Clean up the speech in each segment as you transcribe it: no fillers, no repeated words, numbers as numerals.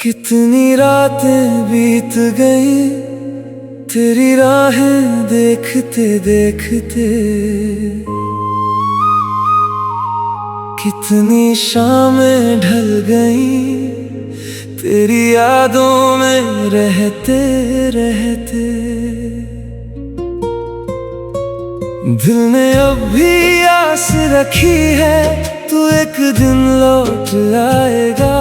कितनी रातें बीत गई तेरी राहें देखते देखते, कितनी शामें ढल गई तेरी यादों में रहते रहते। दिल ने अब भी आस रखी है तू एक दिन लौट आएगा,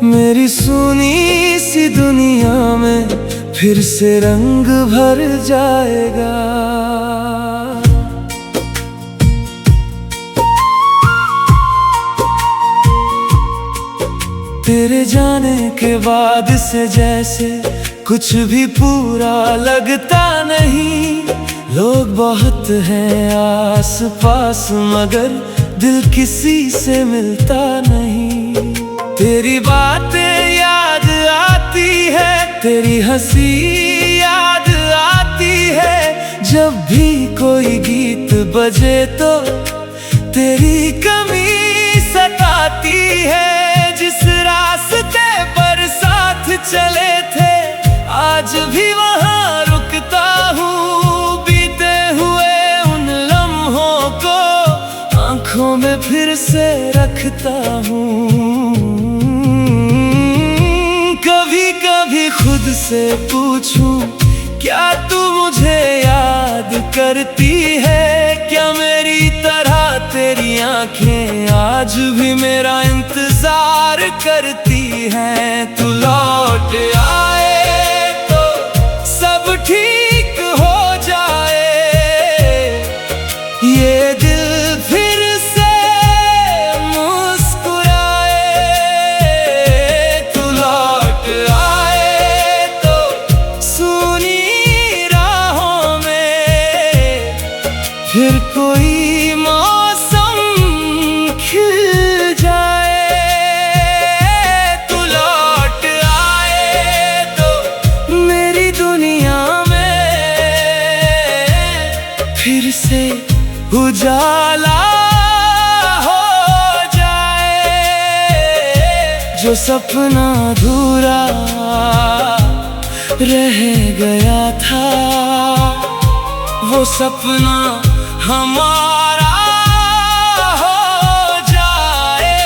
मेरी सुनी सी दुनिया में फिर से रंग भर जाएगा। तेरे जाने के बाद से जैसे कुछ भी पूरा लगता नहीं, लोग बहुत हैं आस पास मगर दिल किसी से मिलता नहीं। तेरी बातें याद आती है, तेरी हंसी याद आती है, जब भी कोई गीत बजे तो तेरी कमी सताती है। जिस रास्ते पर साथ चले थे आज भी वहाँ रुकता हूँ, बीते हुए उन लम्हों को आँखों में फिर से रखता हूँ। कभी कभी खुद से पूछूं क्या तू मुझे याद करती है, क्या मेरी तरह तेरी आंखें आज भी मेरा इंतजार करती हैं। तू लौट आए तो सब ठीक हो जाए, ये दिल फिर से मुस्कुराए। तू लौट आए तो सुनी राहों में फिर कोई मौसम खिल जाए। तू लौट आए तो मेरी दुनिया में फिर से उजाला हो जाए। जो सपना अधूरा रह गया था वो सपना हमारा हो जाए।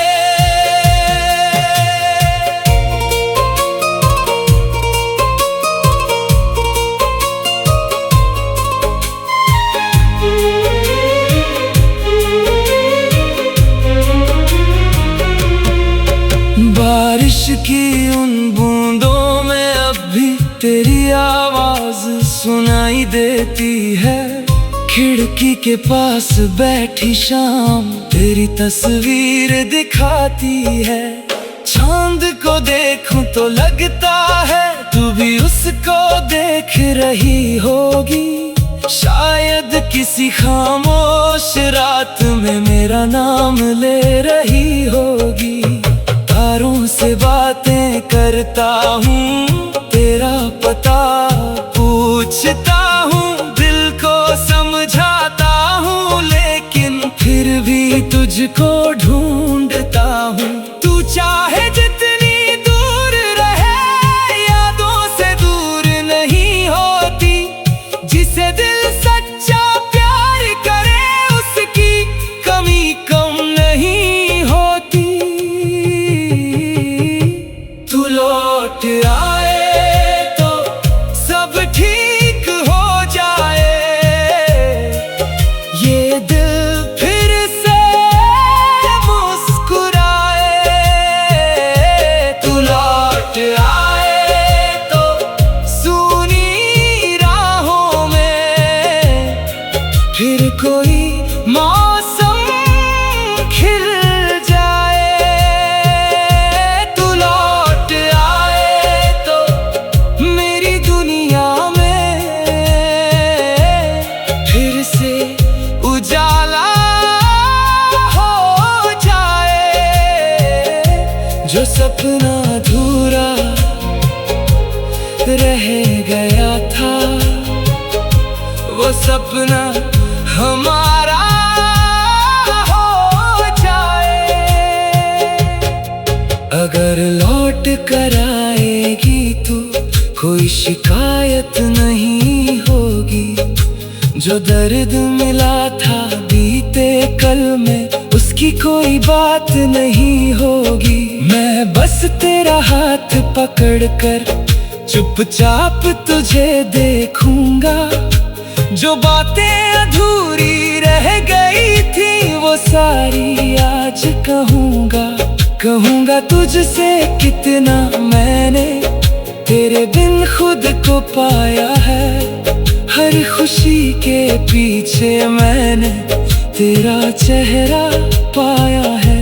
बारिश की उन बूंदों में अब भी तेरी आवाज सुनाई देती है, खिड़की के पास बैठी शाम तेरी तस्वीर दिखाती है। चांद को देखूं तो लगता है तू भी उसको देख रही होगी, शायद किसी खामोश रात में मेरा नाम ले रही होगी। तारों से बातें करता हूँ तेरा पता पूछता हूँ, दिल को समझाता हूँ लेकिन फिर भी तुझको ढूंढता हूँ। तू चाहे जितनी दूर रहे यादों से दूर नहीं होती, जिसे दिल सच्चा प्यार करे उसकी कमी कम नहीं होती। तू लौट आए तो सब ठीक हो जाए, ये दिल फिर से मुस्कुराए। तू लौट आए तो सुनी राहों में फिर कोई मौसम खिल जाए। तू लौट आए तो मेरी दुनिया में फिर से उजाला हो जाए। जो सपना अधूरा रह गया था वो सपना हमारा हो जाए। अगर लौट कर आएगी तो कोई शिकायत नहीं होगी। जो दर्द मिला था बीते कल में उसकी कोई बात नहीं होगी। मैं बस तेरा हाथ पकड़ कर चुपचाप तुझे देखूंगा। जो बातें अधूरी रह गई थी वो सारी आज कहूंगा तुझसे कितना मैंने तेरे बिन खुद को पाया है। हर खुशी के पीछे मैंने तेरा चेहरा पाया है।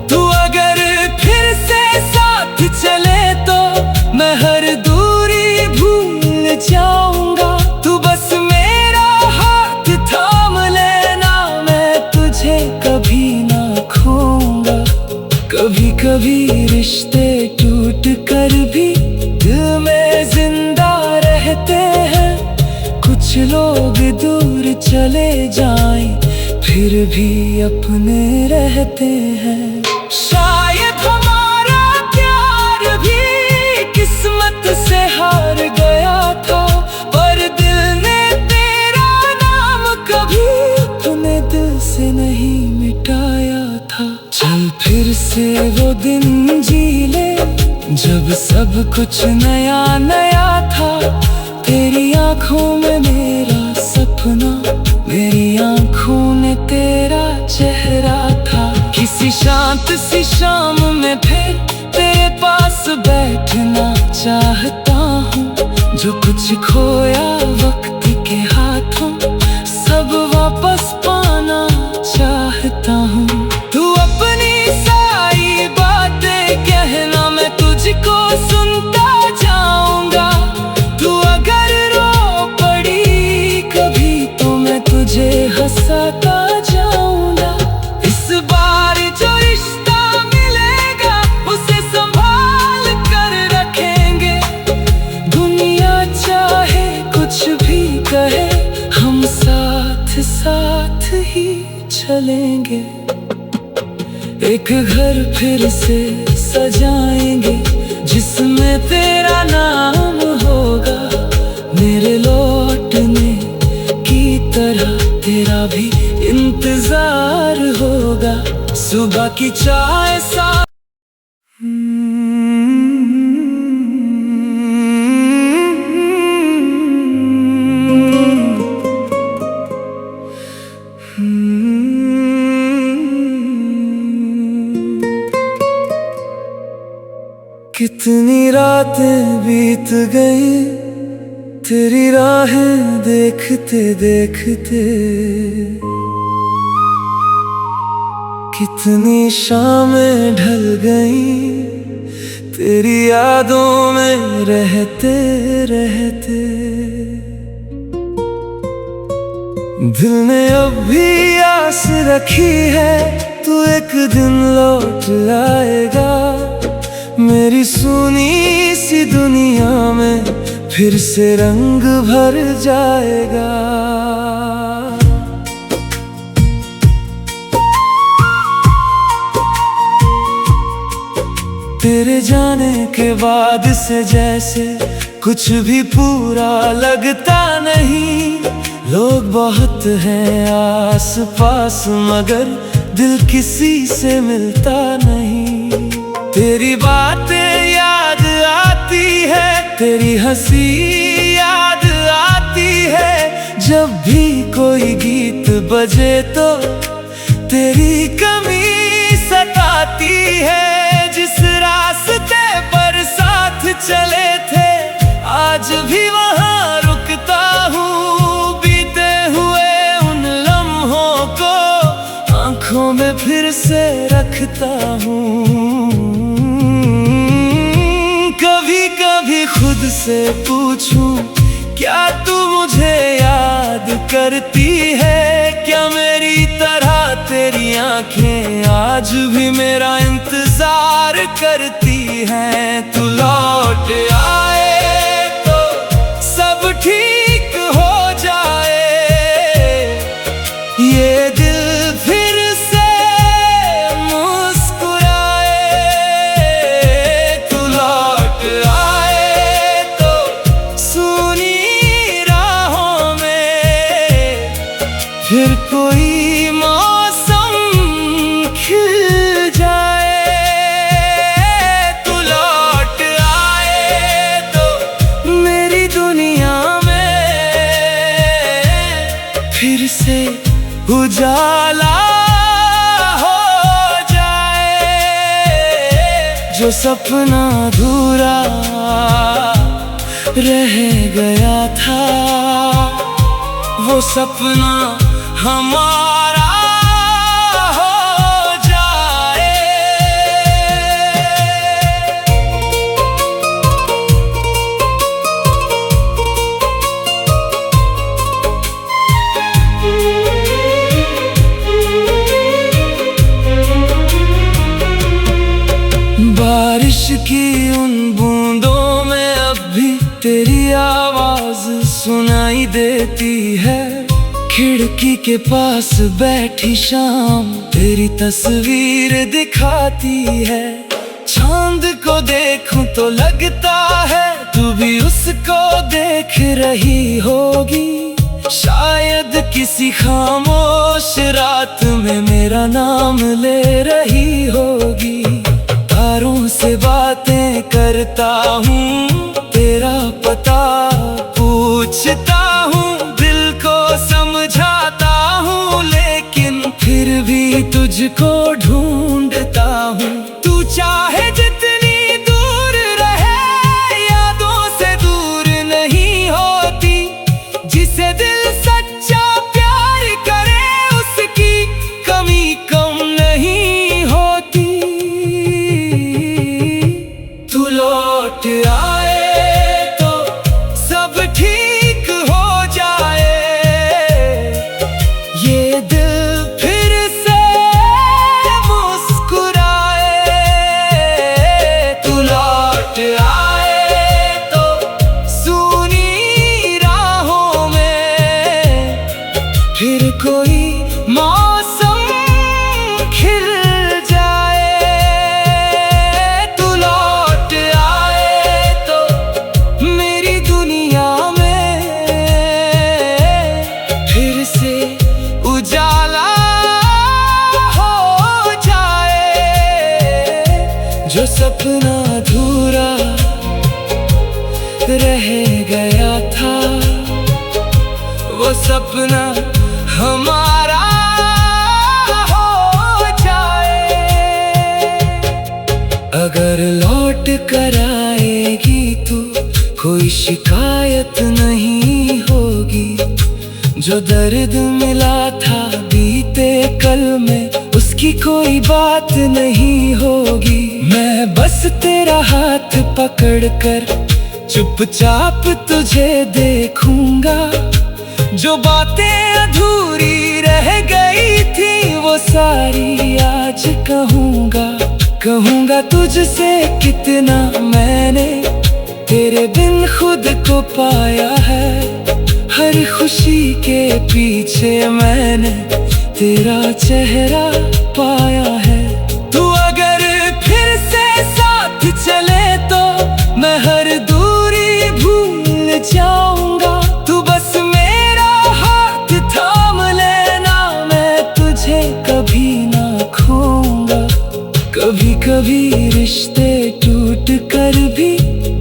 तू अगर फिर से साथ चले तो मैं हर दूरी भूल जाऊंगा। तू बस मेरा हाथ थाम लेना, मैं तुझे कभी ना खोऊंगा। कभी कभी रिश्ते टूट कर भी दिल में जिंदा रहते हैं। कुछ लोग दूर चले जाएं फिर भी अपने रहते हैं। शायद हमारा प्यार भी किस्मत से हार गया था, पर दिल ने तेरा नाम कभी अपने दिल से नहीं मिटाया था। चल फिर से वो दिन जी ले जब सब कुछ नया नया था। तेरी आंखों में मेरा सपना, मेरी आंखों में तेरा चेहरा था। किसी शांत सी शाम में फिर तेरे पास बैठना चाहता हूँ। जो कुछ खोया वक्त के हाथों सब वापस पाना चाहता हूँ। तू अपनी सारी बातें कहना, मैं तुझको सुनता जाऊंगा। तू अगर रो पड़ी कभी तो मैं तुझे हंसाता जाऊंगा। इस बार जो रिश्ता मिलेगा उसे संभाल कर रखेंगे। दुनिया चाहे कुछ भी कहे हम साथ साथ ही चलेंगे। एक घर फिर से सजाएंगे जिसमें तेरा नाम होगा। मेरे लौटने की तरह तेरा भी इंतजार होगा। सुबह की चाय सा कितनी रातें बीत गई तेरी राहें देखते देखते। कितनी शामें ढल गई तेरी यादों में रहते रहते। दिल ने अब भी आस रखी है तू एक दिन लौट आएगा। मेरी सुनी सी दुनिया में फिर से रंग भर जाएगा। तेरे जाने के बाद से जैसे कुछ भी पूरा लगता नहीं। लोग बहुत हैं आस पास मगर दिल किसी से मिलता नहीं। तेरी बातें याद आती है, तेरी हंसी याद आती है। जब भी कोई गीत बजे तो तेरी कमी सताती है। जिस रास्ते पर साथ चले थे आज भी वहाँ रुकता हूँ। बीते हुए उन लम्हों को आँखों में फिर से रखता हूँ। कभी कभी खुद से पूछूं क्या तू मुझे याद करती है। क्या मेरी तरह तेरी आंखें आज भी मेरा इंतजार करती हैं। तू लौट आए तो सब ठीक हो जाए। ये दिल फिर से मुस्कुराए। जो सपना अधूरा रह गया था, वो सपना हमारा हो जाए। बारिश की उन बूंदों में अब भी तेरी आवाज सुनाई देती है। खिड़की के पास बैठी शाम तेरी तस्वीर दिखाती है। चांद को देखूं तो लगता है तू भी उसको देख रही होगी। शायद किसी खामोश रात में मेरा नाम ले रही होगी। तारों से बातें करता हूँ, तेरा पता पूछता हूँ, दिल को समझाता हूँ, लेकिन फिर भी तुझको ढूंढता हूँ। तू चाहे जितनी दूर रहे, यादों से दूर नहीं होती। जिसे दिल सच्चा प्यार करे, उसकी कमी कम नहीं होती। तू लौट आए तो सब ठीक हो जाए। ये दिल फिर से मुस्कुराए। तू लौट आए तो सुनी राहों में फिर कोई मौसम खिल जाए। तू लौट आए तो मेरी दुनिया में फिर से उजाला हो जाए। जो सपना अधूरा रह गया था, वो सपना हमारा हो जाए। अगर लौट कर आएगी तू, कोई शिकायत नहीं होगी। जो दर्द मिला था बीते कल में, उसकी कोई बात नहीं होगी। मैं बस तेरा हाथ पकड़ कर चुपचाप तुझे देखूंगा। जो बातें अधूरी रह गई थी, वो सारी आज कहूंगा तुझसे कितना मैंने तेरे बिन खुद को पाया है। हर खुशी के पीछे मैंने तेरा चेहरा पाया है। तू अगर फिर से साथ चले तो मैं हर दूरी भूल जाऊंगा। तू बस मेरा हाथ थाम लेना, मैं तुझे कभी ना खोऊंगा। कभी कभी रिश्ते टूट कर भी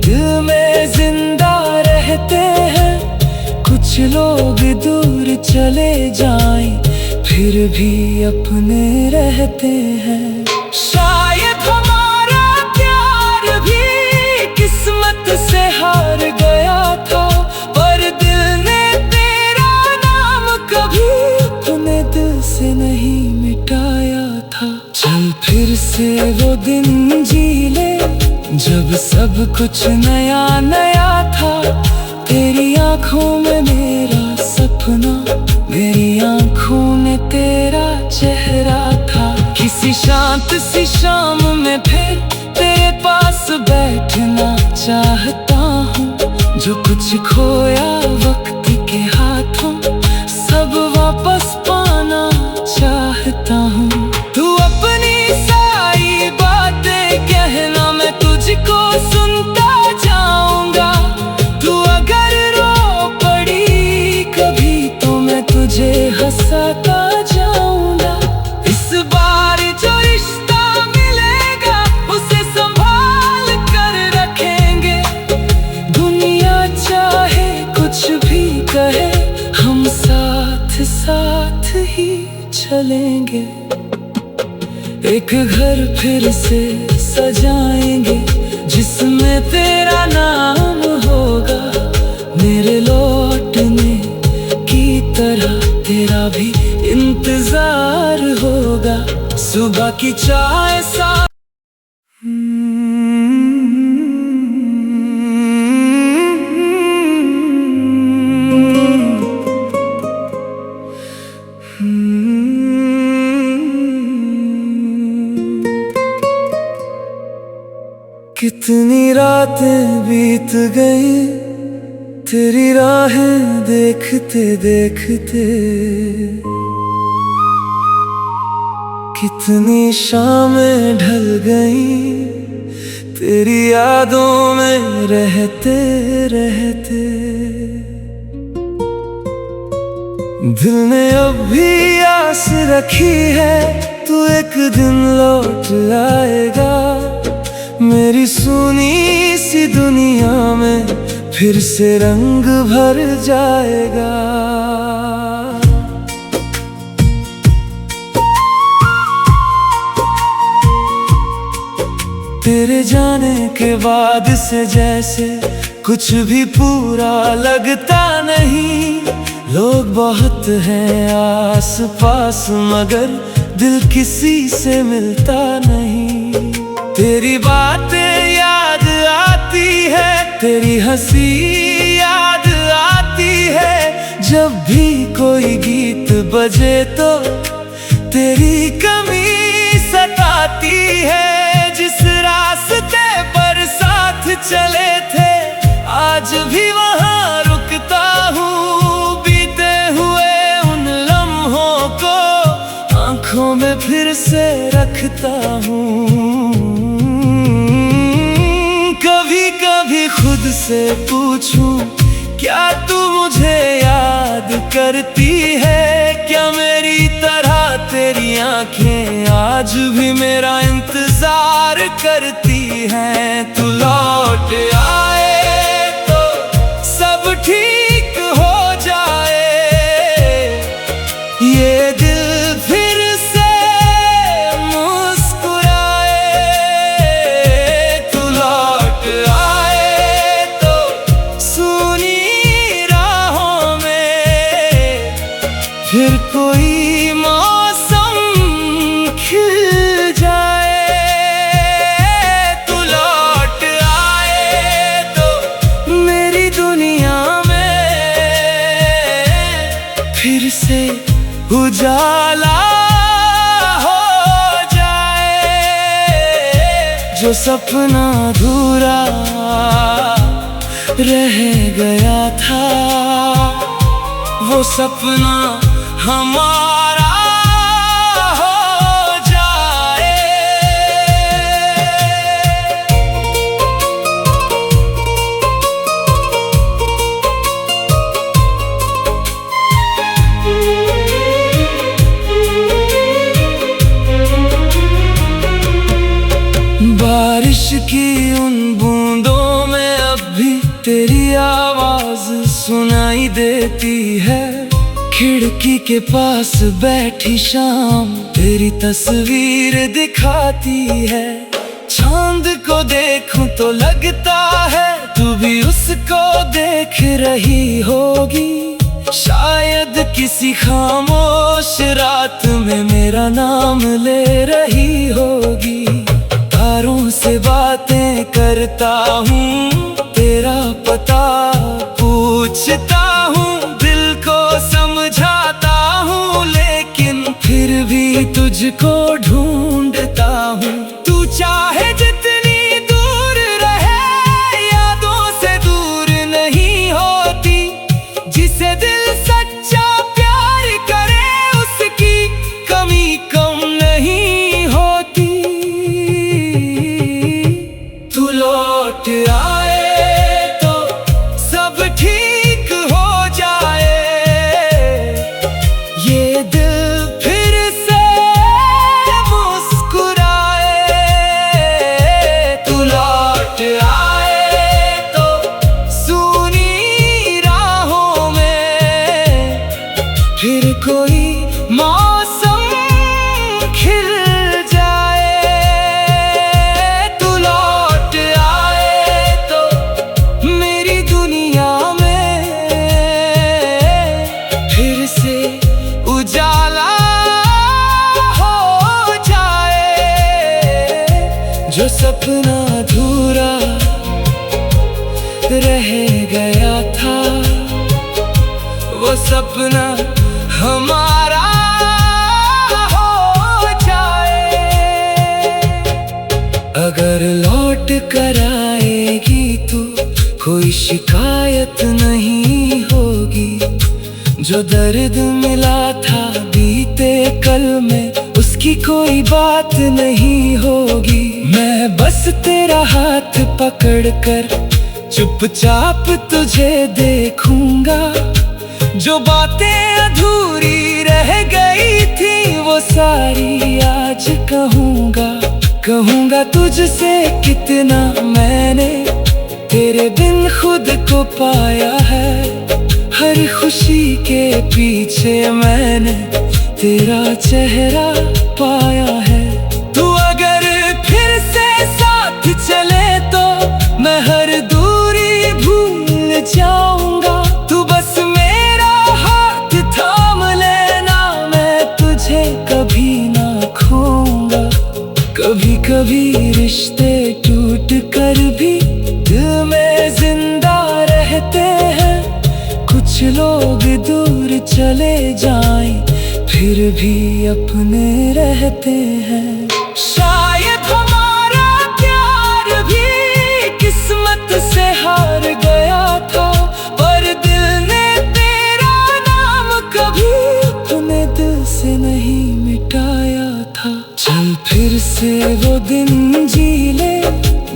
दिल में जिंदा रहते हैं। कुछ लोग दूर चले जाएं, फिर भी अपने रहते हैं। शायद हमारा प्यार भी किस्मत से हार गया था, पर दिल ने तेरा नाम कभी अपने दिल से नहीं मिटाया था। चल फिर से वो दिन जी ले, जब सब कुछ नया नया था। तेरी आंखों में मेरा सपना, मेरी आंखों में तेरा चेहरा था। किसी शांत सी शाम में फिर तेरे पास बैठना चाहता हूँ। जो कुछ खोया वक्त के हाथों, सब वापस पाना चाहता हूँ। तू अपनी सारी बातें कहना, मैं तुझको सुनता जाऊंगा। तू अगर रो पड़ी कभी तो मैं तुझे हंसाता जाऊंगा। इस बार जो रिश्ता मिलेगा, उसे संभाल कर रखेंगे। दुनिया चाहे कुछ भी कहे, हम साथ साथ ही चलेंगे। एक घर फिर से सजाएंगे। की चाय सा। कितनी रातें बीत गई तेरी राहें देखते देखते, कितनी शामें ढल गई तेरी यादों में रहते रहते। दिल ने अब भी आस रखी है तू एक दिन लौट आएगा, मेरी सुनी सी दुनिया में फिर से रंग भर जाएगा। तेरे जाने के बाद से जैसे कुछ भी पूरा लगता नहीं, लोग बहुत हैं आस पास मगर दिल किसी से मिलता नहीं। तेरी बातें याद आती है, तेरी हंसी याद आती है, जब भी कोई गीत बजे तो तेरी कमी सताती है। जिस रास्ते पर साथ चले थे आज भी वहाँ रुकता हूँ, बीते हुए उन लम्हों को आँखों में फिर से रखता हूँ। कभी कभी खुद से पूछूं क्या तू मुझे याद करती है, क्या मेरी तरह तेरी आंखें आज भी मेरा इंतजार करती हैं। तू लौट आए तो सब ठीक हो जाए, ये दिल फिर से मुस्कुराए। तू लौट आए तो सुनी राहों में फिर कोई मौसम खिल जाए। तू लौट आए तो मेरी दुनिया में फिर से उजाला हो जाए। जो सपना अधूरा रह गया था वो सपना हमारा हो जाए। बारिश की उन बूंदों में अब भी तेरी आवाज सुनाई देती है, खिड़की के पास बैठी शाम तेरी तस्वीर दिखाती है। चांद को देखूं तो लगता है तू भी उसको देख रही होगी, शायद किसी खामोश रात में मेरा नाम ले रही होगी। तारों से बातें करता हूँ तेरा पता पूछता हूँ, दिल को समझाता हूँ लेकिन फिर भी तुझको ढूंढता हूँ। तू चाहे जितनी दूर रहे यादों से दूर नहीं होती, जिसे दिल सच्चा प्यार करे उसकी कमी कम नहीं होती। तू लौट आए तो सब ठीक हो जाए, ये दिल फिर से मुस्कुराए। तू लौट आए तो सुनी राहों में फिर कोई मौसम खिल जाए। तू लौट आए सपना हमारा हो जाए। अगर लौट कर आएगी तो कोई शिकायत नहीं होगी। जो दर्द मिला था बीते कल में उसकी कोई बात नहीं होगी। मैं बस तेरा हाथ पकड़ कर चुपचाप तुझे देखूंगा। जो बातें अधूरी रह गई थी वो सारी आज कहूंगा तुझसे कितना मैंने तेरे बिन खुद को पाया है। हर खुशी के पीछे मैंने तेरा चेहरा पाया है। तू अगर फिर से साथ चले तो मैं हर दूरी भूल जाऊंगा। तू बस मेरा हाथ थाम लेना, मैं तुझे कभी ना खोऊंगा। कभी कभी रिश्ते टूट कर भी दिल में जिंदा रहते हैं। कुछ लोग दूर चले जाएं फिर भी अपने रहते हैं। शायद हमारा प्यार भी किस्मत से हार गया था, पर दिल ने तेरा नाम कभी अपने दिल से नहीं मिटाया था। चल फिर से वो दिन जी ले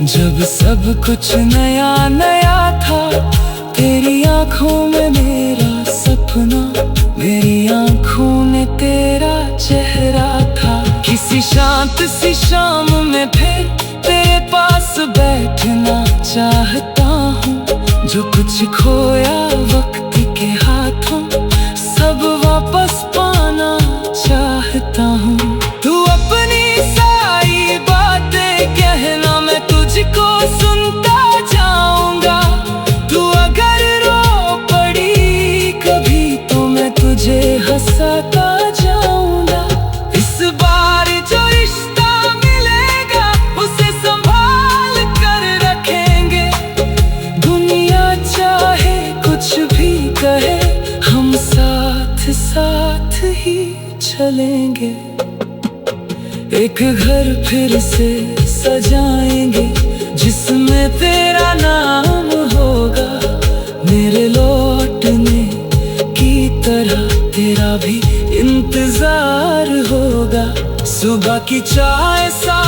जब सब कुछ नया नया था। तेरी आंखों में मेरा सपना, मेरी आंखों में तेरा चेहरा था। किसी शांत सी शाम में फिर तेरे पास बैठना चाहता हूँ। जो कुछ खोया वक्त के हाथों सब वापस पाना चाहता हूँ। तू अपनी सारी बातें कहना, मैं तुझको सुनता जाऊंगा। तू अगर रो पड़ी कभी तो मैं तुझे हंसाता जाऊंगा। इस बार जो रिश्ता मिलेगा उसे संभाल कर रखेंगे। दुनिया चाहे कुछ भी कहे हम साथ साथ ही चलेंगे। एक घर फिर से सजाएंगे जिसमें तेरा नाम होगा। मेरे लौटने की तरह तेरा भी इंतजार होगा। सुबह की चाय सा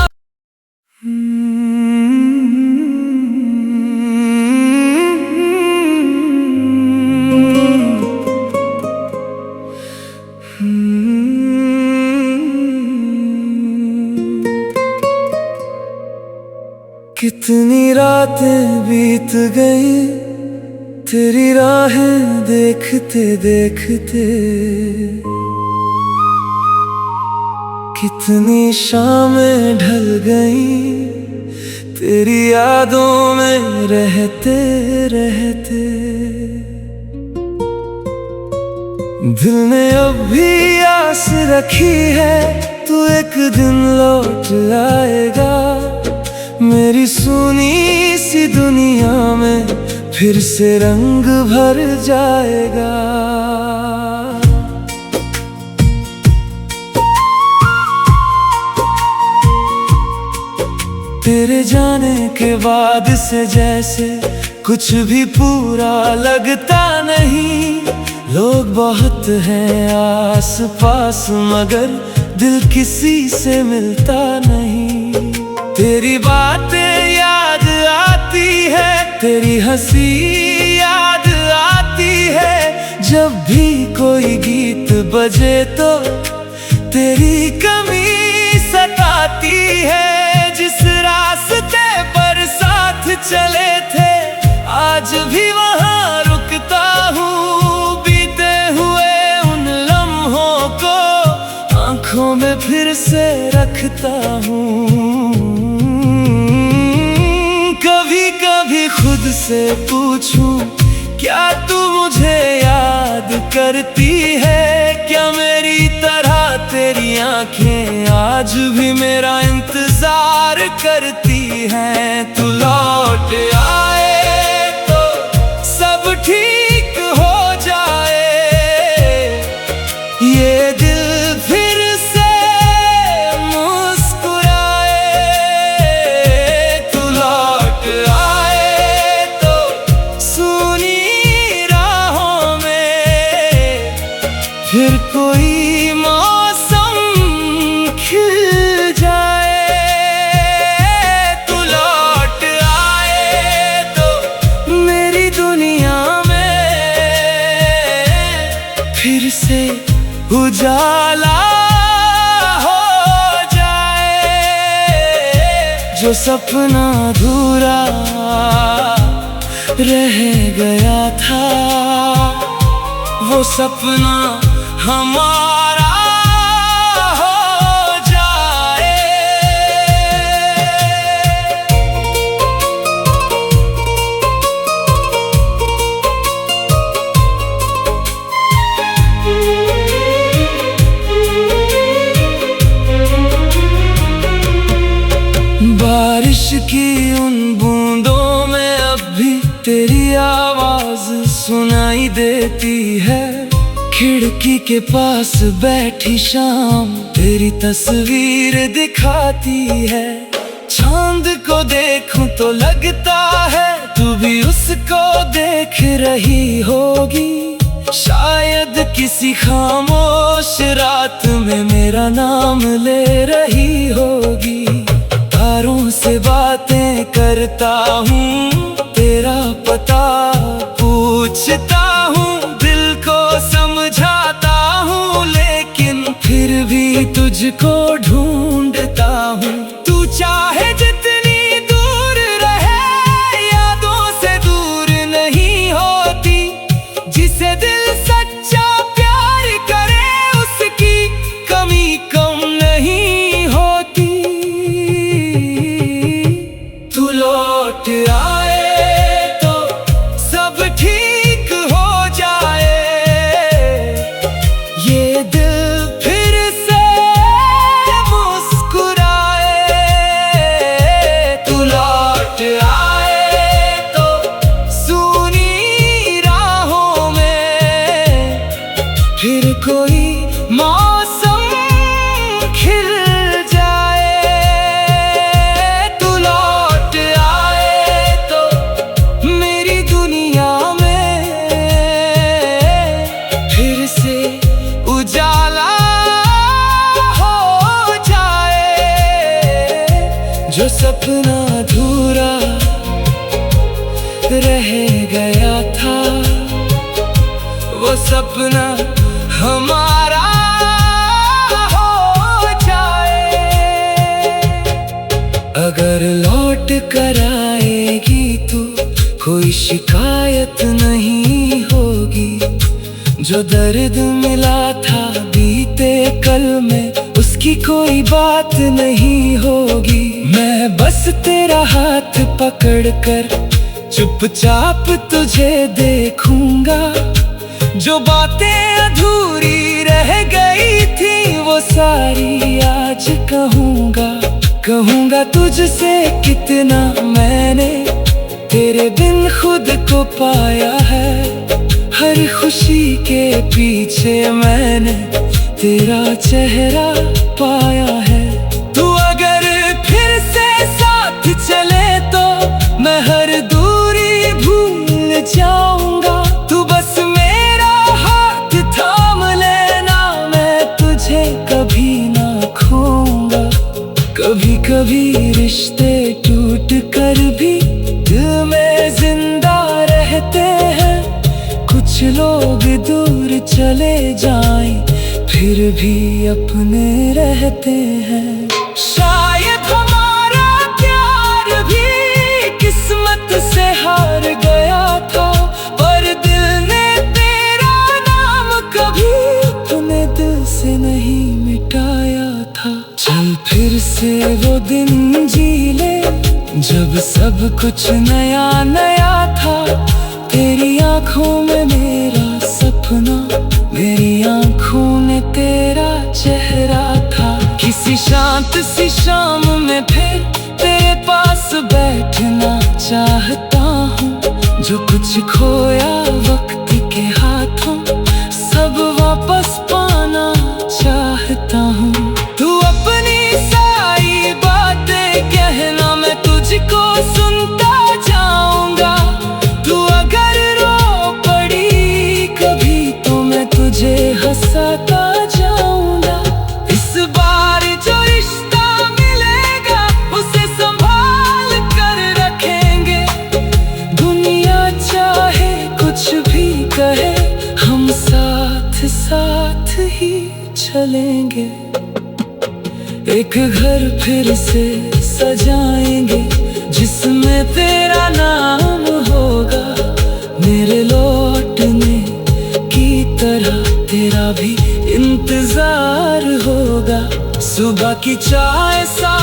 कितनी रातें बीत गई तेरी राहें देखते देखते। कितनी शामें ढल गई तेरी यादों में रहते रहते। दिल ने अब भी आस रखी है तू एक दिन लौट आएगा। मेरी सुनी सी दुनिया में फिर से रंग भर जाएगा। तेरे जाने के बाद से जैसे कुछ भी पूरा लगता नहीं। लोग बहुत हैं आस पास मगर दिल किसी से मिलता नहीं। तेरी बातें याद आती है, तेरी हंसी याद आती है। जब भी कोई गीत बजे तो तेरी कमी सताती है। जिस रास्ते पर साथ चले थे आज भी वहाँ रुकता हूँ। बीते हुए उन लम्हों को आँखों में फिर से रखता हूँ। कभी कभी खुद से पूछूं क्या तू मुझे याद करती है। क्या मेरी तरह तेरी आंखें आज भी मेरा इंतजार करती हैं। तू लौट आए तो सब ठीक हो जाए। जो सपना अधूरा रह गया था, वो सपना हमारा हो जाए। बारिश की उन बूंदों में अब भी तेरी आवाज सुनाई देती है। खिड़की के पास बैठी शाम तेरी तस्वीर दिखाती है। चांद को देखूं तो लगता है तू भी उसको देख रही होगी। शायद किसी खामोश रात में मेरा नाम ले रही होगी। तारों से बातें करता हूँ, तेरा पता पूछता हूँ, दिल को समझाता हूँ, लेकिन फिर भी तुझको ढूंढता हूँ। तू चाहे जितनी दूर रहे, यादों से दूर नहीं होती। जिसे दिल सच्चा प्यार करे, उसकी कमी कम नहीं होती। तू लौट आए तो सब ठीक हो जाए। ये दिल फिर से मुस्कुराए। तू लौट आए तो सुनी राहों में फिर कोई मौसम खिल जाए। तू लौट आए तो मेरी दुनिया में फिर से उजाला हो जाए। जो सपना अधूरा रह गया था, वो सपना हमारा हो जाए। अगर लौट कर आएगी तू, कोई शिकायत नहीं होगी। जो दर्द मिला था बीते कल में, उसकी कोई बात नहीं होगी। मैं बस तेरा हाथ पकड़ कर चुपचाप तुझे देखूंगा। जो बातें अधूरी रह गई थी, वो सारी आज कहूंगा तुझसे कितना मैंने तेरे बिन खुद को पाया है। हर खुशी के पीछे मैंने तेरा चेहरा पाया है। तू अगर फिर से साथ चले तो मैं हर दूरी भूल जाऊंगा। तू बस मेरा हाथ थाम लेना, मैं तुझे कभी ना खोऊंगा। कभी कभी रिश्ते टूट कर भी दिल में जिंदा रहते हैं। कुछ लोग दूर चले जाएं, फिर भी अपने रहते हैं। शायद हमारा प्यार भी किस्मत से हार गया था, पर दिल ने तेरा नाम कभी अपने दिल से नहीं मिटाया था। चल फिर से वो दिन जी ले, जब सब कुछ नया नया था। तेरी आंखों में मेरा सपना, मेरी आंखों में तेरा चेहरा था। किसी शांत सी शाम में फिर तेरे पास बैठना चाहता हूँ। जो कुछ खोया वक्त के हाथों, सब वापस पाना चाहता हूँ। तू अपनी सारी बातें कहना, मैं तुझको सुनता जाऊंगा। तू अगर रो पड़ी कभी तो मैं तुझे हंसाता जाऊंगा। इस बार जो रिश्ता मिलेगा, उसे संभाल कर रखेंगे। दुनिया चाहे कुछ भी कहे, हम साथ साथ ही चलेंगे। एक घर फिर से सजाएंगे जिसमें तेरा नाम होगा। मेरे लौटने की तरह तेरा भी इंतजार होगा। सुबह की चाय सा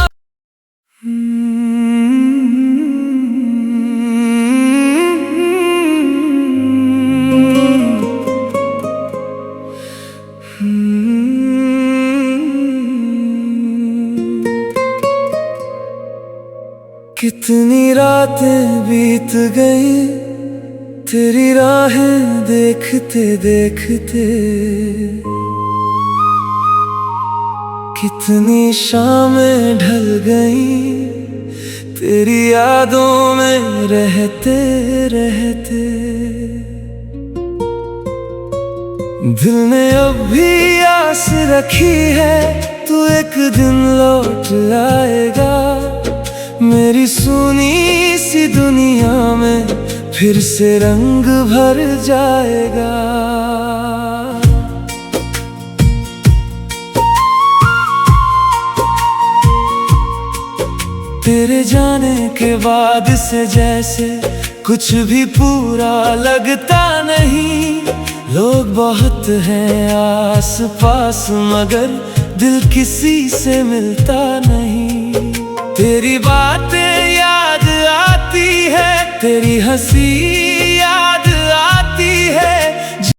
कितनी रातें बीत गई तेरी राहें देखते देखते, कितनी शामें ढल गई तेरी यादों में रहते रहते। दिल ने अब भी आस रखी है तू एक दिन लौट आएगा। मेरी सुनी सी दुनिया में फिर से रंग भर जाएगा। तेरे जाने के बाद से जैसे कुछ भी पूरा लगता नहीं। लोग बहुत हैं आस पास मगर दिल किसी से मिलता नहीं। तेरी बातें याद आती है तेरी हंसी